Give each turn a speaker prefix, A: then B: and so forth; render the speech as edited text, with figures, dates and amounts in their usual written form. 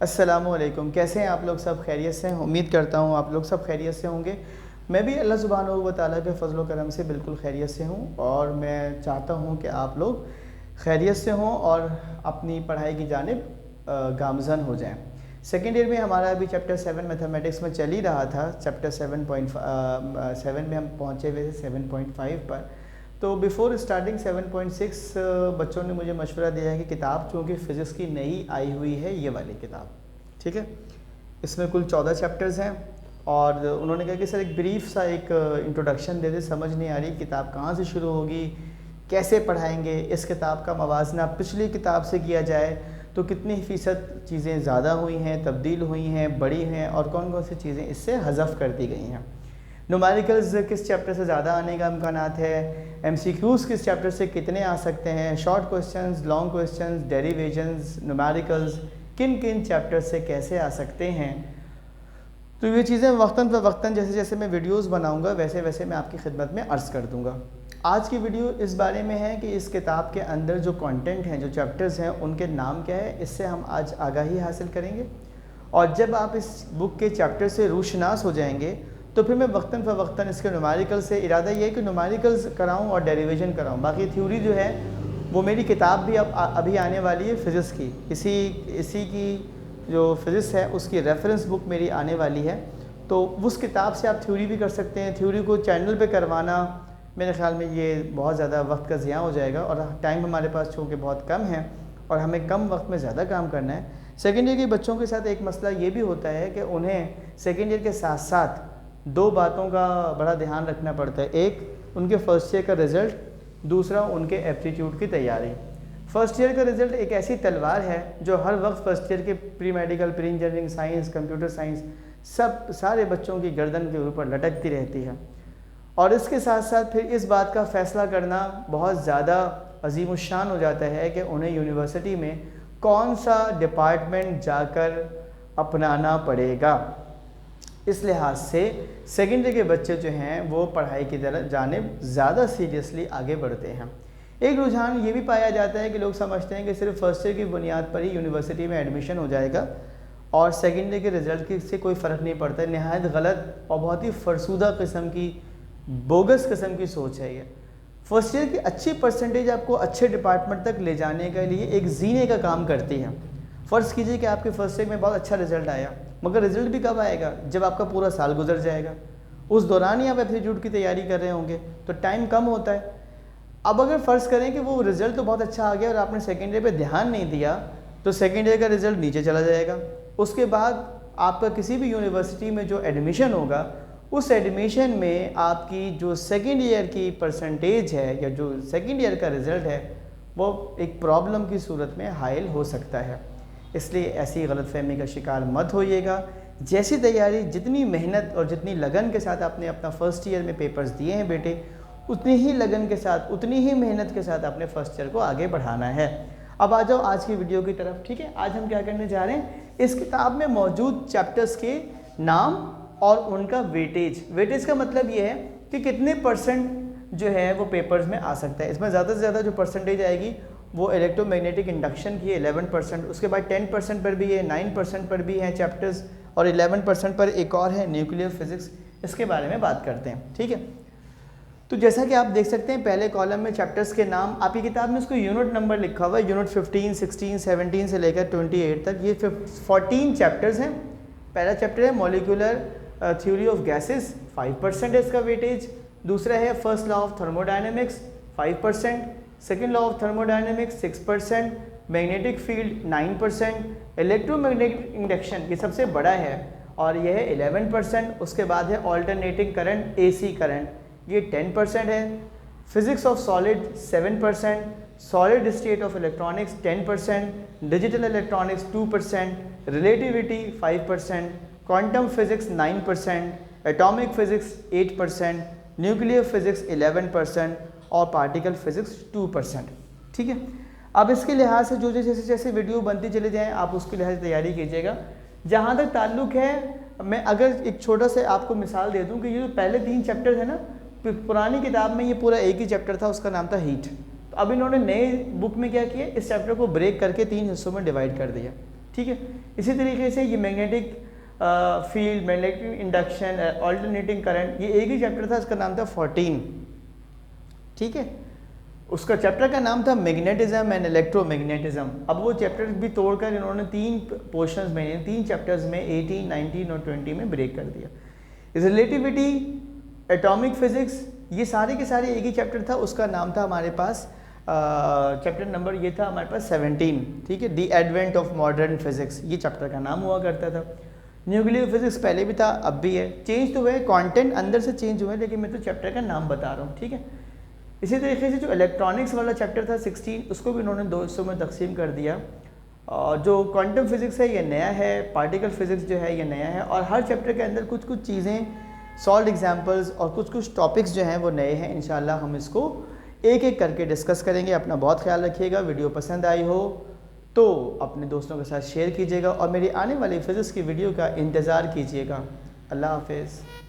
A: अस्सलामुअलैकुम। कैसे हैं आप लोग? सब खैरियत से हैं? उम्मीद करता हूँ आप लोग सब खैरियत से होंगे। मैं भी अल्लाह सुब्हानहू व तआला के फ़ज़ल व करम से बिल्कुल खैरियत से हूँ और मैं चाहता हूँ कि आप लोग खैरियत से हों और अपनी पढ़ाई की जानिब गामज़न हो जाएं। सेकेंड ईयर में हमारा अभी चैप्टर 7 मैथमेटिक्स में चल ही रहा था। चैप्टर 7 में हम पहुँचे हुए थे 7.5 पर। तो बिफ़ोर स्टार्टिंग 7.6 बच्चों ने मुझे मशवरा दिया है कि किताब चूँकि फ़िज़िक्स की नई आई हुई है, ये वाली किताब, ठीक है। इसमें कुल 14 चैप्टर्स हैं और उन्होंने कहा कि सर एक ब्रीफ सा एक इंट्रोडक्शन दे दे, समझ नहीं आ रही किताब कहाँ से शुरू होगी, कैसे पढ़ाएंगे। इस किताब का मवाजना पिछली किताब से किया जाए तो कितनी फ़ीसद चीज़ें ज़्यादा हुई हैं, तब्दील हुई हैं, बड़ी हैं और कौन कौन सी चीज़ें इससे हज़फ कर दी गई हैं। न्यूमेरिकल्स किस चैप्टर से ज़्यादा आने का इम्कानात है, एमसीक्यूज़ किस चैप्टर से कितने आ सकते हैं, short questions, long questions, derivations, numericals किन किन चैप्टर से कैसे आ सकते हैं। तो ये चीज़ें वक्तन फ़ वक्तन जैसे जैसे मैं वीडियोस बनाऊंगा वैसे वैसे मैं आपकी खिदमत में अर्ज़ कर दूंगा। आज की वीडियो इस बारे में है कि इस किताब के अंदर जो कंटेंट हैं, जो चैप्टर्स हैं, उनके नाम क्या है, इससे हम आज आगाही हासिल करेंगे। और जब आप इस बुक के चैप्टर से रूशनास हो जाएंगे तो फिर मैं वक्तन फ़ वक्तन इसके न्यूमेरिकल से, इरादा ये है कि न्यूमेरिकल्स कराऊँ और डेरिवेशन कराऊँ। बाकी थ्योरी जो है वो मेरी किताब भी अब अभी आने वाली है फ़िज़िक्स की, इसी की जो फ़िज़िक्स है उसकी रेफरेंस बुक मेरी आने वाली है। तो उस किताब से आप थ्योरी भी कर सकते हैं। थ्योरी को चैनल पे करवाना मेरे ख़्याल में ये बहुत ज़्यादा वक्त का ज़िया हो जाएगा और टाइम हमारे पास चूँकि बहुत कम है और हमें कम वक्त में ज़्यादा काम करना है। सेकेंड ईयर के बच्चों के साथ एक मसला ये भी होता है कि उन्हें सेकेंड ईयर के साथ साथ दो बातों का बड़ा ध्यान रखना पड़ता है। एक उनके फ़र्स्ट ईयर का रिज़ल्ट, दूसरा उनके एप्टीट्यूड की तैयारी। फ़र्स्ट ईयर का रिज़ल्ट एक ऐसी तलवार है जो हर वक्त फ़र्स्ट ईयर के pre medical, pre engineering science, computer science सारे बच्चों की गर्दन के ऊपर लटकती रहती है। और इसके साथ साथ फिर इस बात का फ़ैसला करना बहुत ज़्यादा अजीमुश्शान हो जाता है कि उन्हें यूनिवर्सिटी में कौन सा डिपार्टमेंट जाकर अपनाना पड़ेगा। इस लिहाज से सेकेंड ईयर के बच्चे जो हैं वो पढ़ाई की तरफ जानिब ज़्यादा सीरियसली आगे बढ़ते हैं। एक रुझान ये भी पाया जाता है कि लोग समझते हैं कि सिर्फ फर्स्ट ईयर की बुनियाद पर ही यूनिवर्सिटी में एडमिशन हो जाएगा और सेकेंड ईयर के रिज़ल्ट से कोई फ़र्क नहीं पड़ता। नहायत गलत और बहुत ही फरसूदा किस्म की, बोगस किस्म की सोच है ये। फर्स्ट ईयर की अच्छी परसेंटेज आपको अच्छे डिपार्टमेंट तक ले जाने के लिए एक जीने का काम करती है। फ़र्ज़ कीजिए कि आपके फर्स्ट ईयर में बहुत अच्छा रिज़ल्ट आया, मगर रिज़ल्ट भी कब आएगा? जब आपका पूरा साल गुजर जाएगा। उस दौरान ही आप एप्टीट्यूड की तैयारी कर रहे होंगे तो टाइम कम होता है। अब अगर फ़र्ज़ करें कि वो रिज़ल्ट तो बहुत अच्छा आ गया और आपने सेकेंड ईयर पे ध्यान नहीं दिया तो सेकेंड ईयर का रिज़ल्ट नीचे चला जाएगा। उसके बाद आपका किसी भी यूनिवर्सिटी में जो एडमिशन होगा उस एडमिशन में आपकी जो सेकेंड ईयर की परसेंटेज है या जो सेकेंड ईयर का रिज़ल्ट है वो एक प्रॉब्लम की सूरत में हायल हो सकता है। इसलिए ऐसी गलतफहमी का शिकार मत होइएगा। जैसी तैयारी, जितनी मेहनत और जितनी लगन के साथ आपने अपना फ़र्स्ट ईयर में पेपर्स दिए हैं बेटे, उतनी ही लगन के साथ, उतनी ही मेहनत के साथ अपने फ़र्स्ट ईयर को आगे बढ़ाना है। अब आ जाओ आज की वीडियो की तरफ, ठीक है। आज हम क्या करने जा रहे हैं, इस किताब में मौजूद चैप्टर्स के नाम और उनका वेटेज। वेटेज का मतलब ये है कि कितने परसेंट जो है वो पेपर्स में आ सकता है। इसमें ज़्यादा से ज़्यादा जो परसेंटेज आएगी वो इलेक्ट्रोमैग्नेटिक इंडक्शन की है 11%, उसके बाद 10% पर भी है, 9% पर भी हैं चैप्टर्स और 11% पर एक और है न्यूक्लियर फिज़िक्स। इसके बारे में बात करते हैं, ठीक है। तो जैसा कि आप देख सकते हैं पहले कॉलम में चैप्टर्स के नाम, आपकी किताब में उसको यूनिट नंबर लिखा हुआ है, यूनिट 15, 16, 17 से लेकर 28 तक। ये 14 चैप्टर्स हैं। पहला चैप्टर है मॉलिक्यूलर थ्योरी ऑफ गैसेस, 5% है इसका वेटेज। दूसरा है first law of thermodynamics, 5%। Second law of thermodynamics 6%, magnetic field 9%, electromagnetic induction ये सबसे बड़ा है और यह है 11%। उसके बाद है ऑल्टरनेटिंग करंट, AC करंट, ये 10% है। Physics of solid 7%, solid state of electronics 10%, digital electronics 2%, relativity 5%, quantum physics 9%, atomic physics 8%, nuclear physics 11% और पार्टिकल फ़िज़िक्स 2%, ठीक है। अब इसके लिहाज से जो जैसे जैसे वीडियो बनती चले जाएँ आप उसके लिहाज से तैयारी कीजिएगा। जहाँ तक ताल्लुक़ है, मैं अगर एक छोटा सा आपको मिसाल दे दूँ कि ये जो पहले 3 चैप्टर है ना, पुरानी किताब में ये पूरा एक ही चैप्टर था, उसका नाम था हीट। तो अब इन्होंने नए बुक में क्या किया, इस चैप्टर को ब्रेक करके 3 हिस्सों में डिवाइड कर दिया, ठीक है। इसी तरीके से ये magnetic field, magnetic induction, alternating current, ये एक ही चैप्टर था, इसका नाम था 14, ठीक है। उसका चैप्टर का नाम था मैग्नेटिज्म एंड इलेक्ट्रोमैग्नेटिज्म। अब वो चैप्टर भी तोड़कर इन्होंने 3 पोर्शंस में, 3 चैप्टर्स में 18, 19 और 20 में ब्रेक कर दिया। रिलेटिविटी, एटॉमिक फिजिक्स, ये सारे के सारे एक ही चैप्टर था। उसका नाम था हमारे पास चैप्टर नंबर ये था हमारे पास 17, ठीक है। The advent of modern physics, ये चैप्टर का नाम हुआ करता था। न्यूक्लियर फिजिक्स पहले भी था, अब भी है, चेंज तो हुआ है, कंटेंट अंदर से चेंज हुआ है, लेकिन मैं तो चैप्टर का नाम बता रहा हूँ, ठीक है। इसी तरीके से जो इलेक्ट्रॉनिक्स वाला चैप्टर था 16, उसको भी उन्होंने 2 हिस्सों में तकसीम कर दिया। और जो क्वांटम फिजिक्स है ये नया है, पार्टिकल फिजिक्स जो है ये नया है, और हर चैप्टर के अंदर कुछ कुछ चीज़ें, सॉल्व एग्जांपल्स और कुछ कुछ टॉपिक्स जो हैं वो नए हैं। इंशाल्लाह हम इसको एक एक करके डिस्कस करेंगे। अपना बहुत ख्याल रखिएगा। वीडियो पसंद आई हो तो अपने दोस्तों के साथ शेयर कीजिएगा और मेरी आने वाली फिजिक्स की वीडियो का इंतज़ार कीजिएगा। अल्लाह हाफिज़।